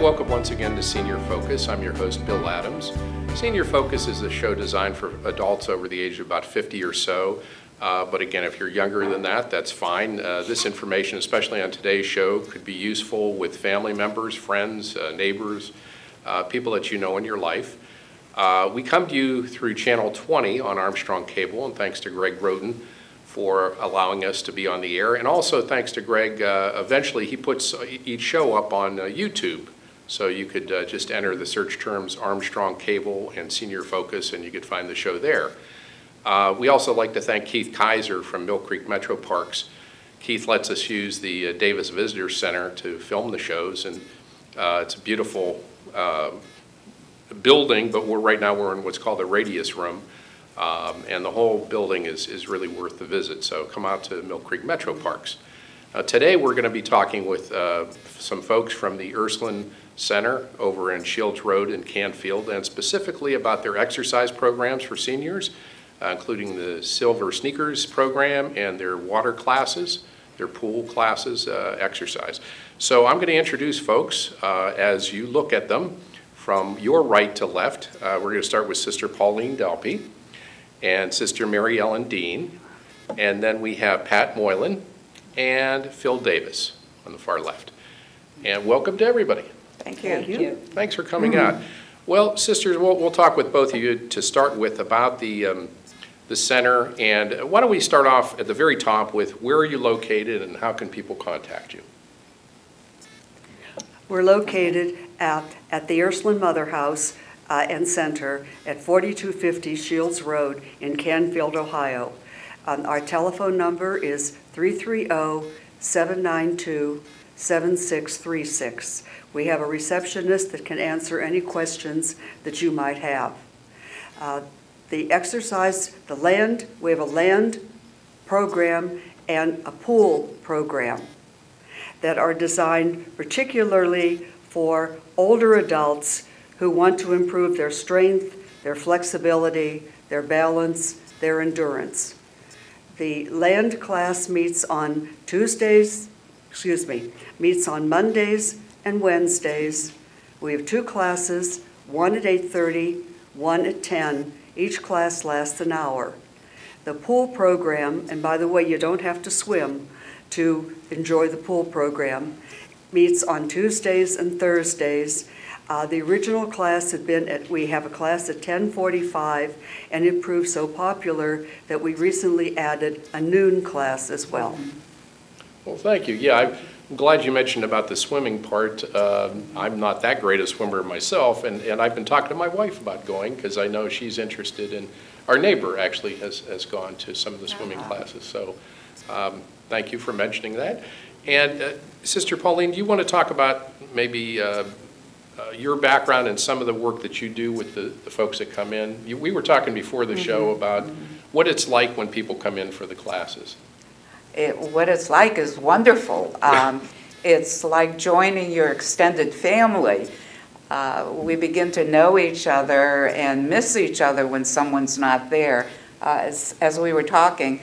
welcome once again to Senior Focus. I'm your host, Bill Adams. Senior Focus is a show designed for adults over the age of about 50 or so. But again, if you're younger than that, that's fine. This information, especially on today's show, could be useful with family members, friends, neighbors, people that you know in your life. We come to you through Channel 20 on Armstrong Cable, and thanks to Greg Roden for allowing us to be on the air. And also thanks to Greg, eventually he puts each show up on YouTube. So you could just enter the search terms Armstrong Cable and Senior Focus, and you could find the show there. We also like to thank Keith Kaiser from Mill Creek Metro Parks. Keith lets us use the Davis Visitor Center to film the shows, and it's a beautiful building, but right now we're in what's called the Radius Room. And the whole building is really worth the visit, so come out to Mill Creek Metro Parks. Today we're going to be talking with some folks from the Ursuline Center over in Shields Road in Canfield, and specifically about their exercise programs for seniors, including the Silver Sneakers program and their water classes, their pool classes, exercise. So I'm going to introduce folks as you look at them from your right to left. We're going to start with Sister Pauline Delpy and Sister Mary Ellen Dean, and then we have Pat Moylan and Phil Davis on the far left. And welcome to everybody. Thank you. Thank you. Thanks for coming out. Well, sisters, we'll talk with both of you to start with about the center, and why don't we start off at the very top with where are you located and how can people contact you? We're located at the Ursuline Mother House and Center at 4250 Shields Road in Canfield, Ohio. Our telephone number is 330-792-7636. We have a receptionist that can answer any questions that you might have. The exercise, we have a land program and a pool program that are designed particularly for older adults who want to improve their strength, their flexibility, their balance, their endurance. The land class meets on Mondays and Wednesdays. We have two classes, one at 8:30, one at 10. Each class lasts an hour. The pool program, and by the way, you don't have to swim to enjoy the pool program, meets on Tuesdays and Thursdays. The original class we have a class at 10:45, and it proved so popular that we recently added a noon class as well. Well, thank you. Yeah, I'm glad you mentioned about the swimming part. I'm not that great a swimmer myself, and I've been talking to my wife about going because I know she's interested in, our neighbor actually has gone to some of the swimming classes, so thank you for mentioning that. And Sister Pauline, do you want to talk about maybe your background and some of the work that you do with the folks that come in? We were talking before the show about what it's like when people come in for the classes. What it's like is wonderful. It's like joining your extended family. We begin to know each other and miss each other when someone's not there. As we were talking,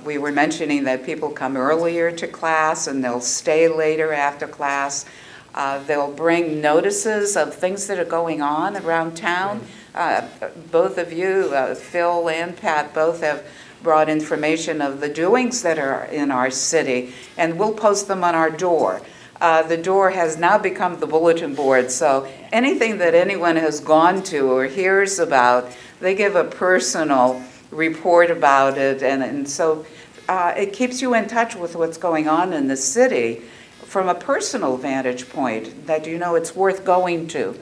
we were mentioning that people come earlier to class and they'll stay later after class. They'll bring notices of things that are going on around town. Both of you, Phil and Pat, both have brought information of the doings that are in our city, and we'll post them on our door. The door has now become the bulletin board, so anything that anyone has gone to or hears about, they give a personal report about it, and so it keeps you in touch with what's going on in the city from a personal vantage point, that you know it's worth going to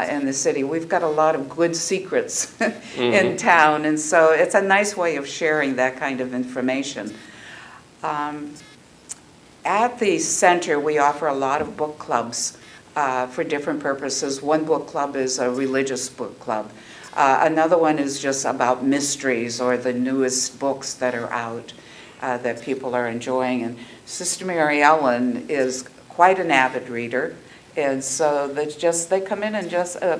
in the city. We've got a lot of good secrets in town, and so it's a nice way of sharing that kind of information. At the center, we offer a lot of book clubs for different purposes. One book club is a religious book club. Another one is just about mysteries or the newest books that are out that people are enjoying. And Sister Mary Ellen is quite an avid reader. And so they come in and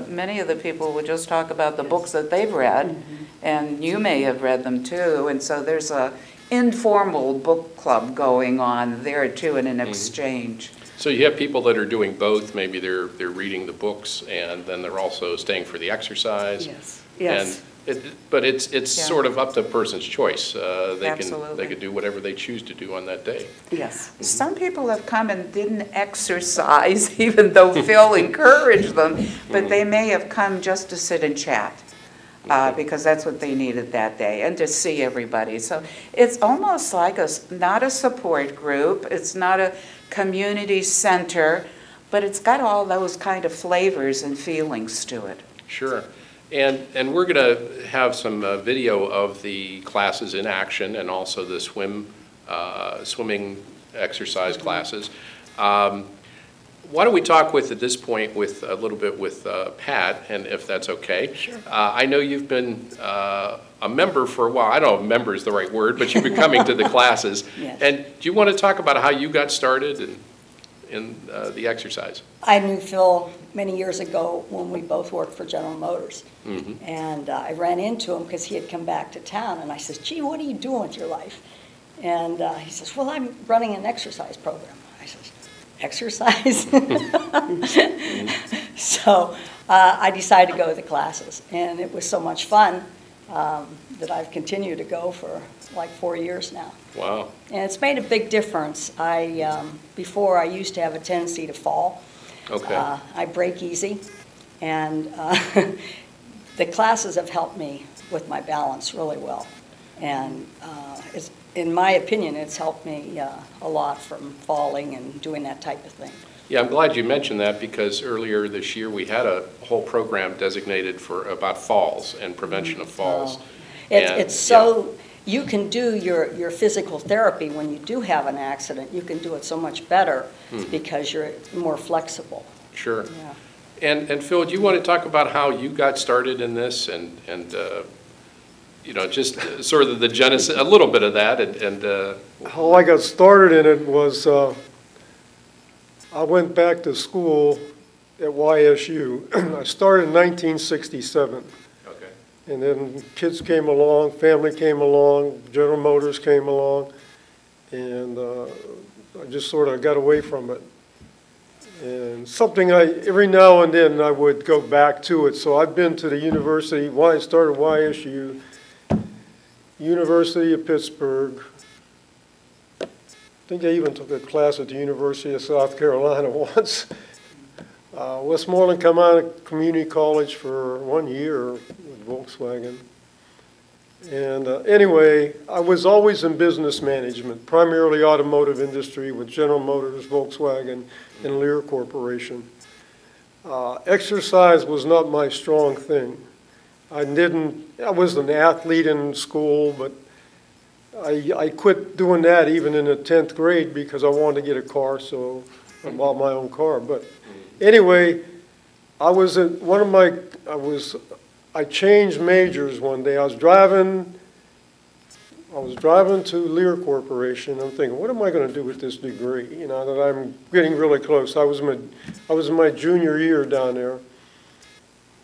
many of the people will just talk about the books that they've read, and you may have read them too. And so there's a informal book club going on there too, in an exchange. So you have people that are doing both. Maybe they're reading the books and then they're also staying for the exercise. Yes, yes. But it's Yeah. sort of up to a person's choice. Absolutely. They can do whatever they choose to do on that day. Yes. Some people have come and didn't exercise, even though Phil encouraged them, but they may have come just to sit and chat, because that's what they needed that day, and to see everybody. So it's almost like not a support group, it's not a community center, but it's got all those kind of flavors and feelings to it. Sure. And we're going to have some video of the classes in action and also the swimming exercise classes. Why don't we talk at this point a little bit with Pat, and if that's okay. Sure. I know you've been a member for a while. I don't know if member is the right word, but you've been coming to the classes. Yes. And do you want to talk about how you got started in the exercise? I knew Phil many years ago when we both worked for General Motors. Mm-hmm. And I ran into him because he had come back to town, and I said, gee, what are you doing with your life? And he says, well, I'm running an exercise program. I says, exercise? So I decided to go to the classes, and it was so much fun that I've continued to go for like 4 years now. Wow. And it's made a big difference. Before I used to have a tendency to fall. Okay. I break easy, and the classes have helped me with my balance really well. And in my opinion, it's helped me a lot from falling and doing that type of thing. Yeah, I'm glad you mentioned that because earlier this year we had a whole program designated about falls and prevention of falls. It's so, you can do your physical therapy when you do have an accident. You can do it so much better because you're more flexible. Sure. Yeah. And Phil, do you want to talk about how you got started in this and just sort of the genesis, a little bit of that How I got started in it was I went back to school at YSU. I started in 1967. Okay. And then kids came along, family came along, General Motors came along, and I just sort of got away from it. And something every now and then I would go back to it. So I've been to the university, I started YSU, University of Pittsburgh. I think I even took a class at the University of South Carolina once. Westmoreland come out of community college for 1 year with Volkswagen. And anyway, I was always in business management, primarily automotive industry with General Motors, Volkswagen, and Lear Corporation. Exercise was not my strong thing. I was an athlete in school, but I quit doing that even in the 10th grade because I wanted to get a car, so I bought my own car. But anyway, I changed majors one day. I was driving to Lear Corporation. I'm thinking, what am I going to do with this degree? That I'm getting really close. I was in my junior year down there,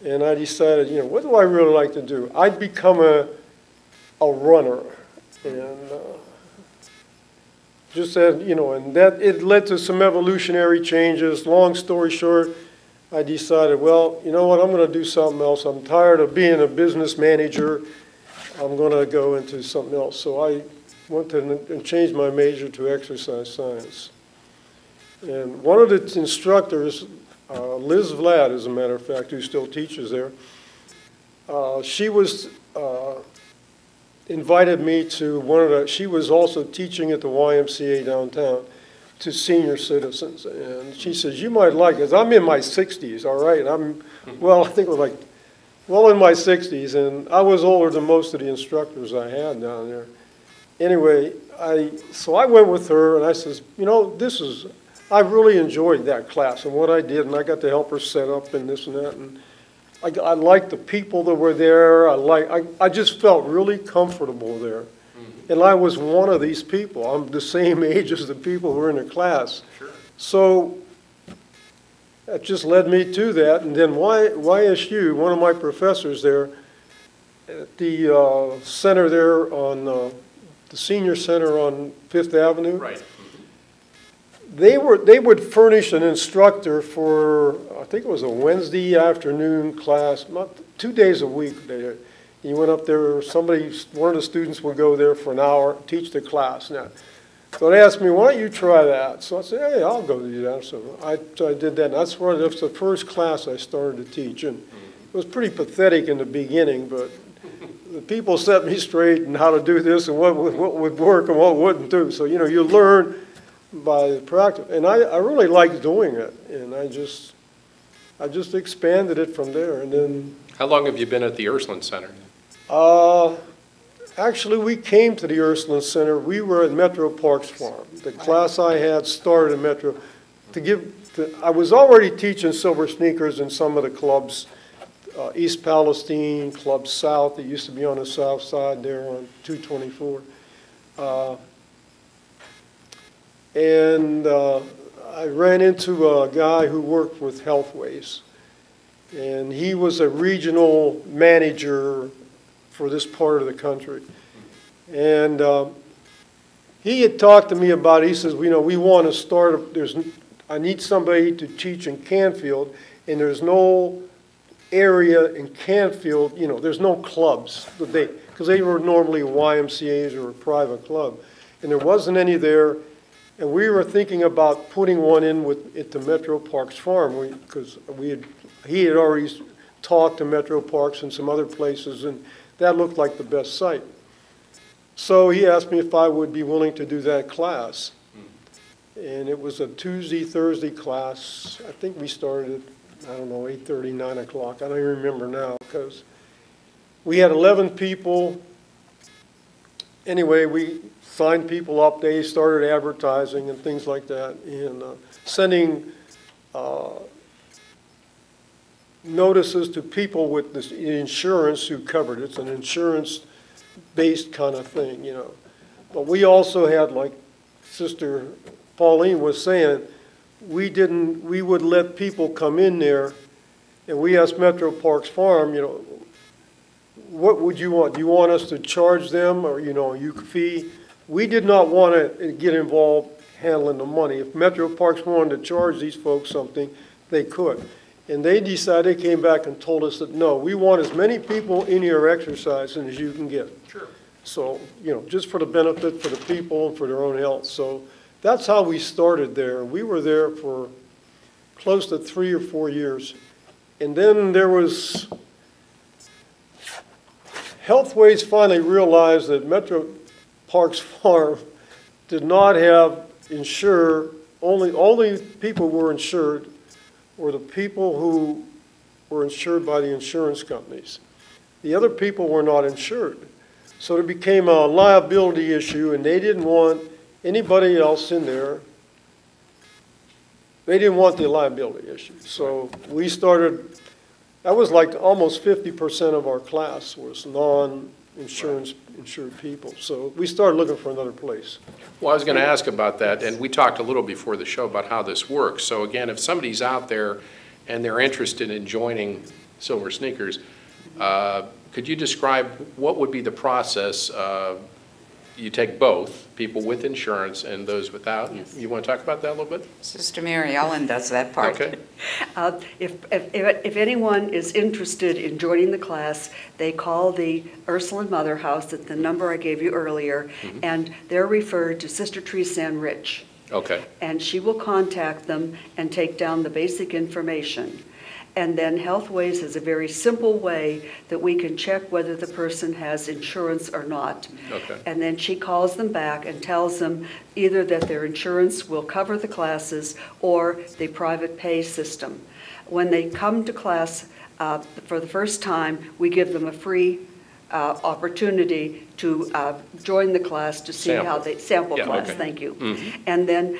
and I decided, what do I really like to do? I'd become a runner, and just said, and that it led to some evolutionary changes. Long story short, I decided, well, you know what, I'm going to do something else. I'm tired of being a business manager. I'm going to go into something else. So I went and changed my major to exercise science. And one of the instructors, Liz Vlad, as a matter of fact, who still teaches there, she was invited me to she was also teaching at the YMCA downtown to senior citizens. And she says, you might like it. I'm in my 60s, all right? I think it was in my 60s, and I was older than most of the instructors I had down there. Anyway, so I went with her, and I says, I really enjoyed that class and what I did, and I got to help her set up and this and that, and I liked the people that were there. I just felt really comfortable there. And I was one of these people. I'm the same age as the people who were in the class. Sure. So that just led me to that. And then YSU, one of my professors there, at the center there on the senior center on Fifth Avenue. Right. they would furnish an instructor for, I think it was a Wednesday afternoon class, not 2 days a week. You went up there, one of the students would go there for an hour, teach the class. Now, so they asked me, why don't you try that? So I said, hey, I'll go do that. So I did that. And that's the first class I started to teach. And it was pretty pathetic in the beginning, but the people set me straight and how to do this and what would work and what wouldn't do. So, you learn by practice. And I really liked doing it. And I just expanded it from there. And then. How long have you been at the Ursuline Center? Actually, we came to the Ursuline Center. We were at Metro Parks Farm. The class I had started in Metro. I was already teaching Silver Sneakers in some of the clubs, East Palestine, Club South. It used to be on the south side there on 224. I ran into a guy who worked with Healthways. And he was a regional manager for this part of the country. And he had talked to me about it. He says, we want to start, I need somebody to teach in Canfield, and there's no area in Canfield, there's no clubs, because they were normally YMCAs or a private club. And there wasn't any there, and we were thinking about putting one in at the Metro Parks Farm, because he had already talked to Metro Parks and some other places, and that looked like the best site. So he asked me if I would be willing to do that class. And it was a Tuesday, Thursday class. I think we started at, 8:30, 9 o'clock. I don't even remember now, because we had 11 people. Anyway, we signed people up. They started advertising and things like that, and sending notices to people with this insurance who covered it. It's an insurance-based kind of thing, But we also had, like Sister Pauline was saying, we would let people come in there, and we asked Metro Parks Farm, what would you want? Do you want us to charge them or, you fee? We did not want to get involved handling the money. If Metro Parks wanted to charge these folks something, they could. And they decided, they came back and told us that, no, we want as many people in here exercising as you can get. Sure. So, just for the benefit for the people and for their own health. So that's how we started there. We were there for close to 3 or 4 years. And then there was, Healthways finally realized that Metro Parks Farm did not have only people who were insured were the people who were insured by the insurance companies. The other people were not insured. So it became a liability issue, and they didn't want anybody else in there. They didn't want the liability issue. So we started, that was like almost 50% of our class was non-insurance insured people. So we started looking for another place. Well, I was going to ask about that, and we talked a little before the show about how this works. So again, if somebody's out there and they're interested in joining Silver Sneakers, could you describe what would be the process? You take both, people with insurance and those without. Yes. You want to talk about that a little bit? Sister Mary Ellen does that part. Okay. If anyone is interested in joining the class, they call the Ursuline Mother House at the number I gave you earlier, and they're referred to Sister Treesan Rich. Okay. And she will contact them and take down the basic information. And then Healthways is a very simple way that we can check whether the person has insurance or not. Okay. And then she calls them back and tells them either that their insurance will cover the classes or the private pay system. When they come to class for the first time, we give them a free opportunity to join the class to see how they sample class. Okay. Thank you. And then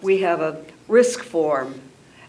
we have a risk form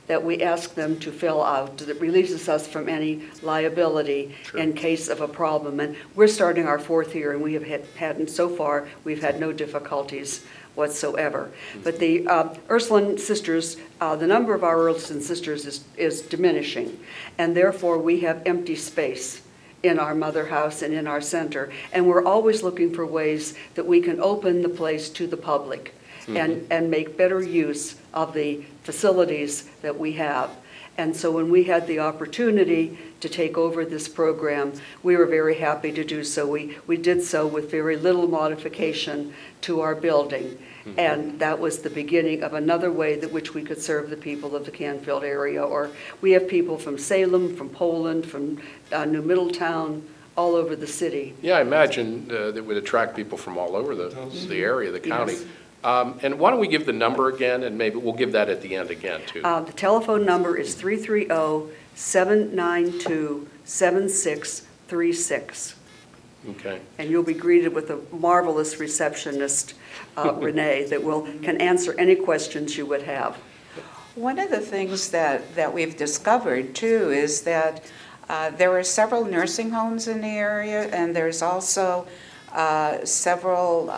that we ask them to fill out that releases us from any liability in case of a problem. And we're starting our 4th year, and we have had and so far, we've had no difficulties whatsoever. But the Ursuline Sisters, the number of our Ursuline Sisters is diminishing, and therefore we have empty space in our mother house and in our center. And we're always looking for ways that we can open the place to the public. and make better use of the facilities that we have. And so when we had the opportunity to take over this program, we were very happy to do so. We did so with very little modification to our building. And that was the beginning of another way that which we could serve the people of the Canfield area. Or we have people from Salem, from Poland, from New Middletown, all over the city. Yeah, I imagine that would attract people from all over the area, the county. Yes. And why don't we give the number again, and maybe we'll give that at the end again, too. The telephone number is 330-792-7636. Okay. And you'll be greeted with a marvelous receptionist, Renee, that can answer any questions you would have. One of the things that we've discovered, too, is that there are several nursing homes in the area, and there's also several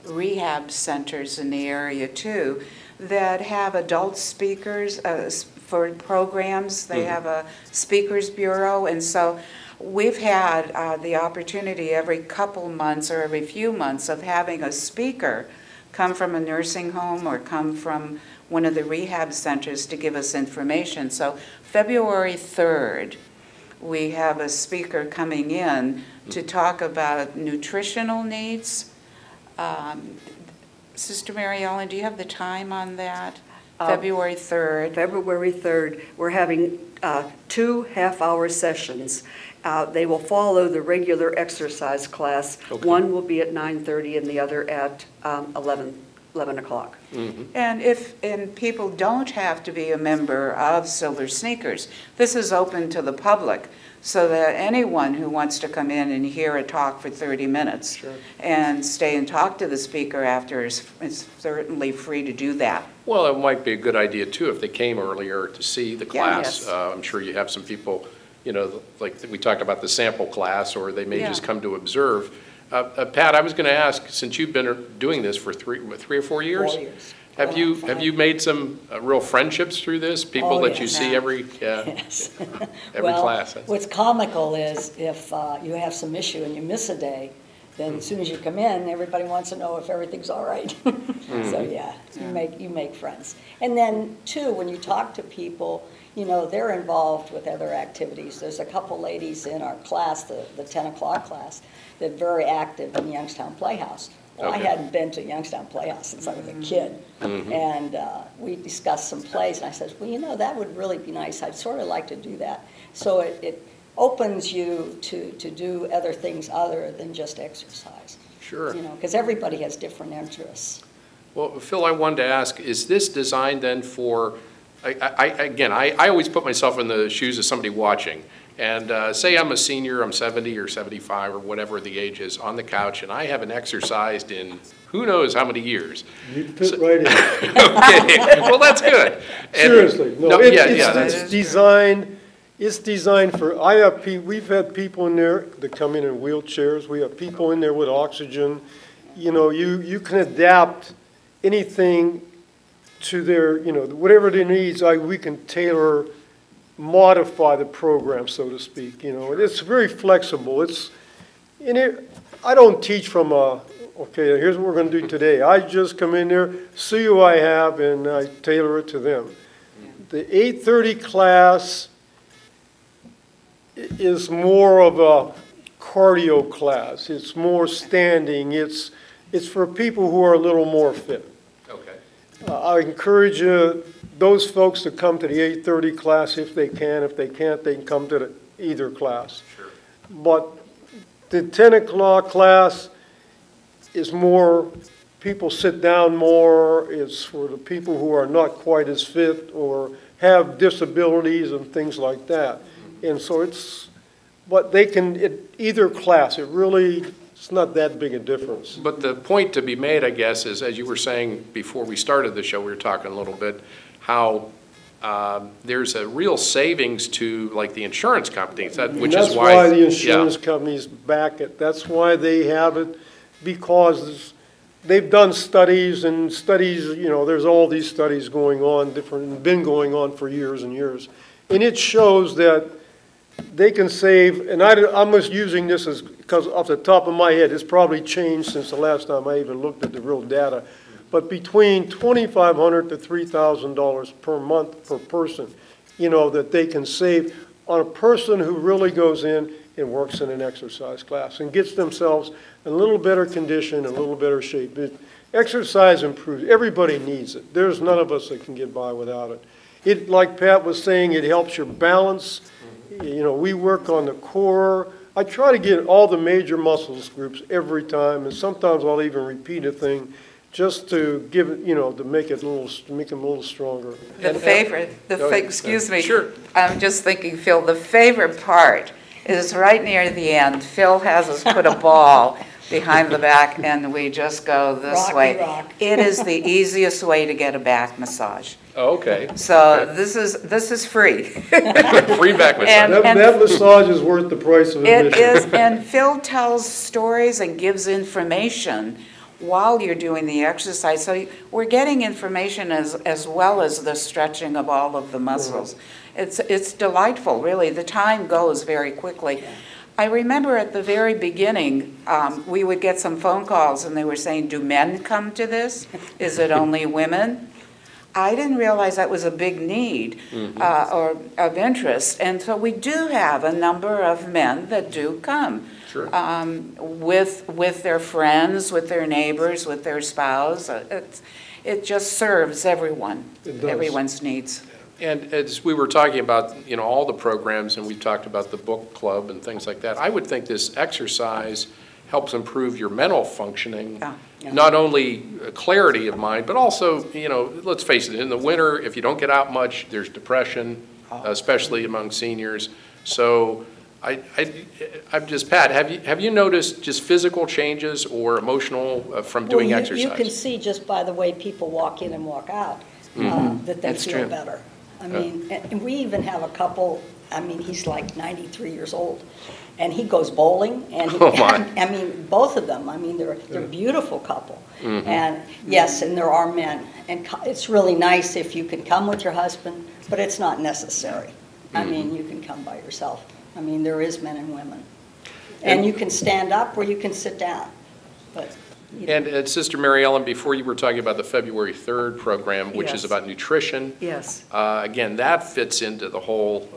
rehab centers in the area, too, that have adult speakers for programs. They have a speakers bureau, and so we've had the opportunity every couple months or every few months of having a speaker come from a nursing home or come from one of the rehab centers to give us information. So February 3rd, we have a speaker coming in to talk about nutritional needs. Sister Mary Ellen, do you have the time on that? February 3rd. February 3rd, we're having 2 half-hour sessions. They will follow the regular exercise class. Okay. One will be at 9:30 and the other at 11 o'clock. And people don't have to be a member of Silver Sneakers. This is open to the public, so that anyone who wants to come in and hear a talk for 30 minutes and stay and talk to the speaker after is certainly free to do that. Well, it might be a good idea, too, if they came earlier to see the class. Yes. I'm sure you have some people, like we talked about the sample class, or they may just come to observe. Pat, I was going to ask, since you've been doing this for 3 or 4 years? 4 years. Have you made some real friendships through this? People that you see every Yes. every class? What's comical is if you have some issue and you miss a day, then as soon as you come in, everybody wants to know if everything's all right. So you make friends. And then too, when you talk to people, they're involved with other activities. There's a couple ladies in our class, the 10 o'clock class, that are very active in Youngstown Playhouse. Well, Okay. I hadn't been to Youngstown Playhouse since I was a kid. And we discussed some plays, and I said, well, that would really be nice. I'd sort of like to do that. So it opens you to do other things other than just exercise. Sure. Because everybody has different interests. Well, Phil, I wanted to ask, is this designed then for, I always put myself in the shoes of somebody watching. And say I'm a senior, I'm 70 or 75 or whatever the age is, on the couch, and I haven't exercised in who knows how many years. You fit right in. Okay, well, that's good. And- Seriously, no, that's- it's designed for, we've had people in there that come in wheelchairs, we have people in there with oxygen. You can adapt anything to their, whatever their needs, we can modify the program, so to speak. It's very flexible. I don't teach from okay, here's what we're going to do today. I just come in there, see who I have, and I tailor it to them. The 8:30 class is more of a cardio class. It's more standing. It's for people who are a little more fit. Okay. I encourage those folks to come to the 8:30 class if they can. If they can't, they can come to either class. Sure. But the 10 o'clock class is more, people sit down more. It's for the people who are not quite as fit or have disabilities and things like that. And so but they can, either class, it's not that big a difference. But the point to be made, I guess, is, as you were saying before we started the show, we were talking a little bit, how there's a real savings to, like, the insurance companies, which is why. That's why the insurance companies back it. That's why they have it, because they've done studies, there's all these studies going on, been going on for years and years. And it shows that they can save, and I'm just using this as, because off the top of my head, it's probably changed since the last time I even looked at the real data, but between $2,500 to $3,000 per month per person, that they can save on a person who really goes in and works in an exercise class and gets themselves in a little better condition, a little better shape. Exercise improves. Everybody needs it. There's none of us that can get by without it. Like Pat was saying, it helps your balance. We work on the core. I try to get all the major muscles groups every time, and sometimes I'll even repeat a thing just to give it, to make them a little stronger. Excuse me. Sure. I'm just thinking, Phil, the favorite part is right near the end. Phil has us put a ball behind the back, and we just go this way. Rock. It is the easiest way to get a back massage. Oh, okay. So Okay. this is free. Free back massage. And- That massage is worth the price of admission. It is, and Phil tells stories and gives information while you're doing the exercise. So we're getting information as well as the stretching of all of the muscles. It's delightful, really. The time goes very quickly. I remember at the very beginning, we would get some phone calls and they were saying, do men come to this? Is it only women? I didn't realize that was a big need or of interest. And so we do have a number of men that do come. Sure. With their friends, with their neighbors, with their spouse. It just serves everyone, It does. everyone's needs. And as we were talking about, all the programs, and we talked about the book club and things like that, I would think this exercise helps improve your mental functioning. Yeah. Not only clarity of mind, but also, let's face it, in the winter, if you don't get out much, there's depression, especially among seniors. So I'm just, Pat, have you noticed just physical changes or emotional from doing exercise? You can see just by the way people walk in and walk out that they That's feel true. better. I mean, and we even have a couple, he's like 93 years old, and he goes bowling, and Oh, my. both of them, they're a beautiful couple. And yes, and there are men, and it's really nice if you can come with your husband, but it's not necessary. You can come by yourself. There is men and women. And you can stand up or you can sit down, but. And Sister Mary Ellen, before you were talking about the February 3rd program, which is Yes. about nutrition. Yes. Again, that fits into the whole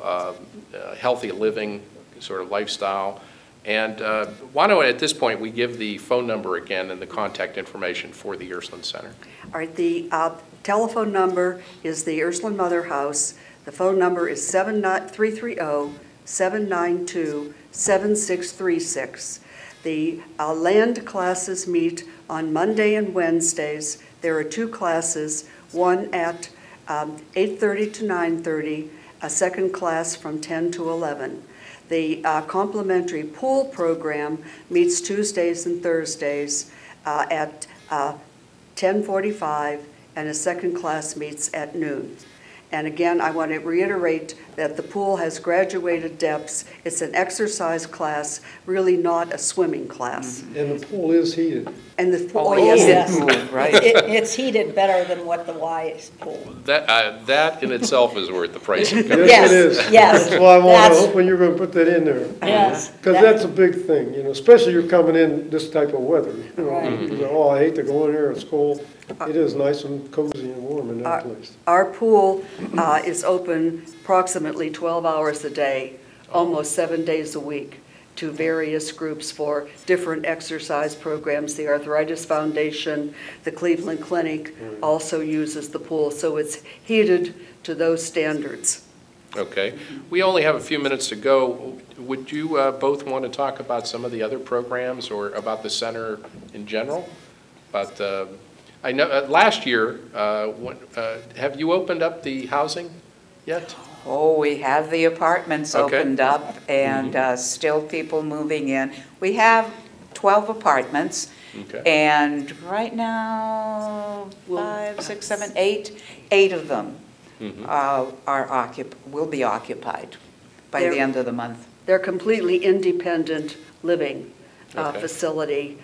healthy living sort of lifestyle. And why don't, at this point, we give the phone number again and the contact information for the Ursuline Center. All right, the telephone number is the Ursuline Mother House. The phone number is 330-792-7636. The land classes meet on Monday and Wednesdays. There are two classes, one at 8:30 to 9:30, a second class from 10 to 11. The complimentary pool program meets Tuesdays and Thursdays at 10:45, and a second class meets at noon. And again, I want to reiterate that the pool has graduated depths. It's an exercise class, really not a swimming class. And the pool is heated. And the pool, Oh, yes, yes. it- Pool, right. It's heated better than what the Y is pool. That in itself is worth the price of coming. Yes, it is. Yes. That's why I That's- was hoping you were going to put that in there. Yes. Because that's a big thing, especially you're coming in this type of weather. Right. You go, oh, I hate to go in here, it's cold. It is nice and cozy and warm in that place. Our pool is open approximately 12 hours a day, almost 7 days a week, to various groups for different exercise programs. The Arthritis Foundation, the Cleveland Clinic also uses the pool, so it's heated to those standards. Okay. We only have a few minutes to go. Would you both want to talk about some of the other programs or about the center in general? But I know last year, have you opened up the housing yet? Oh, we have the apartments Okay. opened up and still people moving in. We have 12 apartments. Okay. And right now, 5, 6, 7, 8 of them will be occupied by the They're- end of the month. They're completely independent living Okay. facility,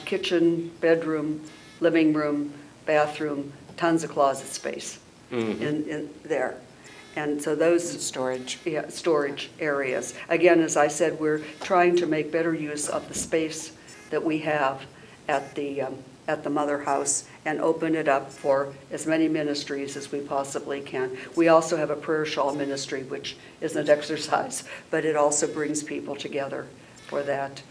kitchen, bedroom, living room, bathroom, tons of closet space in there. And so those Storage. yeah, storage areas. Again, as I said, we're trying to make better use of the space that we have at the Mother House and open it up for as many ministries as we possibly can. We also have a prayer shawl ministry, which isn't exercise, but it also brings people together for that.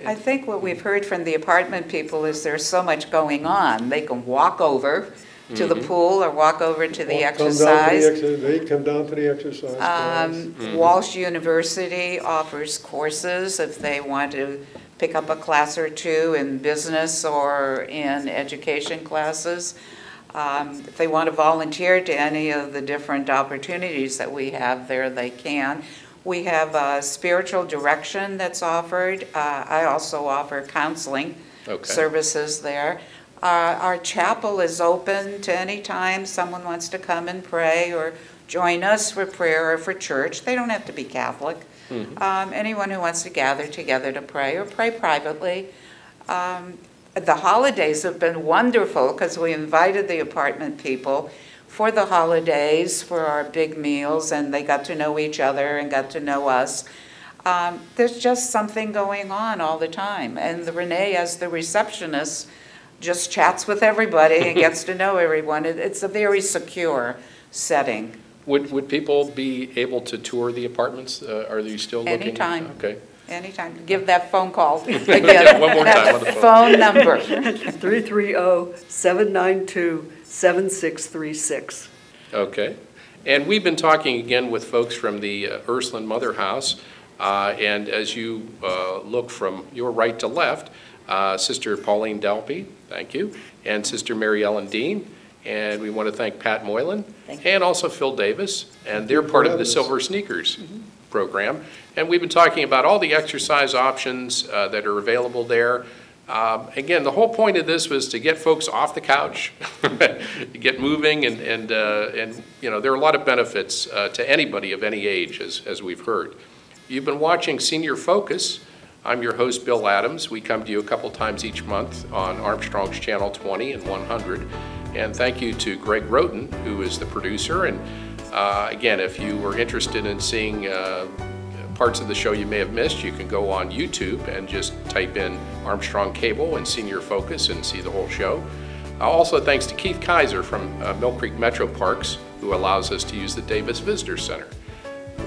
I think what we've heard from the apartment people is there's so much going on. They can walk over to the pool or walk over to the exercise. They come down to the exercise class. Walsh University offers courses if they want to pick up a class or two in business or in education classes. If they want to volunteer to any of the different opportunities that we have there, they can. We have spiritual direction that's offered. I also offer counseling services there. Our chapel is open to any time someone wants to come and pray or join us for prayer or for church. They don't have to be Catholic. Anyone who wants to gather together to pray or pray privately. The holidays have been wonderful because we invited the apartment people for the holidays, for our big meals, and they got to know each other and got to know us. There's just something going on all the time. And Renee, as the receptionist, just chats with everybody and gets to know everyone. It's a very secure setting. Would people be able to tour the apartments? Are you still looking? Anytime. Okay. Anytime. Give that phone call again. One more time on the phone number. 330-792-7636. Okay. And we've been talking again with folks from the Ursuline Mother House. And as you look from your right to left, Sister Pauline Delpy, thank you, and Sister Mary Ellen Dean. And we want to thank Pat Moylan and also Phil Davis. And they're part of the Silver Sneakers program. And we've been talking about all the exercise options that are available there. Again, the whole point of this was to get folks off the couch, get moving, and you know, there are a lot of benefits to anybody of any age, as we've heard. You've been watching Senior Focus. I'm your host, Bill Adams. We come to you a couple times each month on Armstrong's Channel 20 and 100. And thank you to Greg Roten, who is the producer. And again, if you were interested in seeing parts of the show you may have missed, you can go on YouTube and just type in Armstrong Cable and Senior Focus and see the whole show. Also, thanks to Keith Kaiser from Mill Creek Metro Parks, who allows us to use the Davis Visitor Center.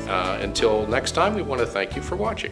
Until next time, we want to thank you for watching.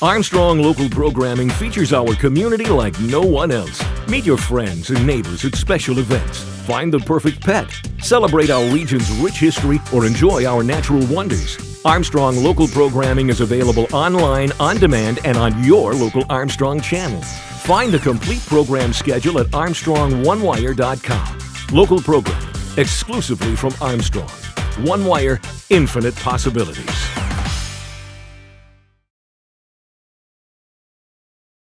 Armstrong Local Programming features our community like no one else. Meet your friends and neighbors at special events. Find the perfect pet. Celebrate our region's rich history or enjoy our natural wonders. Armstrong Local Programming is available online, on demand, and on your local Armstrong channel. Find the complete program schedule at ArmstrongOneWire.com. Local programming exclusively from Armstrong. One Wire, infinite possibilities.